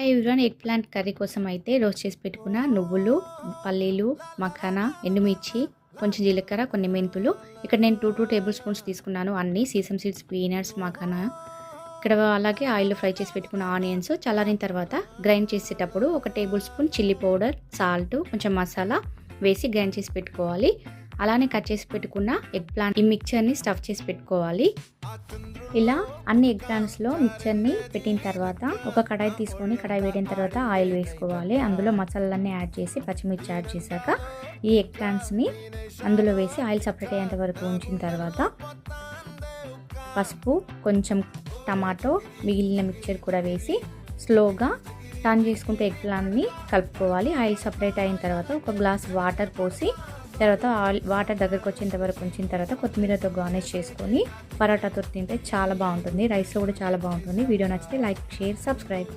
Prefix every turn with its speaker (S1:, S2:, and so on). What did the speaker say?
S1: Hi everyone, egg plant curry కోసం అయితే roast చేసి పెట్టుకున్న నువ్వులు, పల్లీలు, మఖానా, ఎండుమిర్చి, కొంచెం జీలకర్ర, కొన్ని మెంతులు. ఇక్కడ నేను 2 టేబుల్ స్పూన్స్ తీసుకున్నాను. అన్ని సీసమ్ సీడ్స్, పీనట్స్, మఖానా. ఇక్కడ అలాగే ఆయిల్లో ఫ్రై చేసి పెట్టుకున్న ఆనియన్స్. చల్లారిన తర్వాత గ్రైండ్ చేసేటప్పుడు 1 table spoon chilli powder, salt, కొంచెం మసాలా వేసి గ్రైండ్ చేసి పెట్టుకోవాలి. అలానే కట్ చేసి పెట్టుకున్న ఎగ్ ప్లాంట్ ఈ మిక్చర్ని స్టఫ్ చేసి పెట్టుకోవాలి. ఇలా అన్ని ఎగ్ ప్లాంట్స్లో మిక్చర్ని పెట్టిన తర్వాత ఒక కడాయి తీసుకొని కడాయి వేడిన తర్వాత ఆయిల్ వేసుకోవాలి. అందులో మసాలాలన్నీ యాడ్ చేసి పచ్చిమిర్చి యాడ్ చేశాక ఈ ఎగ్ ప్లాంట్స్ని అందులో వేసి ఆయిల్ సపరేట్ అయ్యేంత వరకు ఉంచిన తర్వాత పసుపు, కొంచెం టమాటో, మిగిలిన మిక్చర్ కూడా వేసి స్లోగా టర్న్ చేసుకుంటే ఎగ్ ప్లాంట్ని కలుపుకోవాలి. ఆయిల్ సపరేట్ అయిన తర్వాత ఒక గ్లాస్ వాటర్ పోసి తర్వాత వాటర్ దగ్గరకు వచ్చేంత వరకు ఉంచిన తర్వాత కొత్తిమీరతో గార్నిష్ చేసుకొని పరాటాతో తింటే చాలా బాగుంటుంది. రైస్లో కూడా చాలా బాగుంటుంది. వీడియో నచ్చితే లైక్, షేర్, సబ్స్క్రైబ్.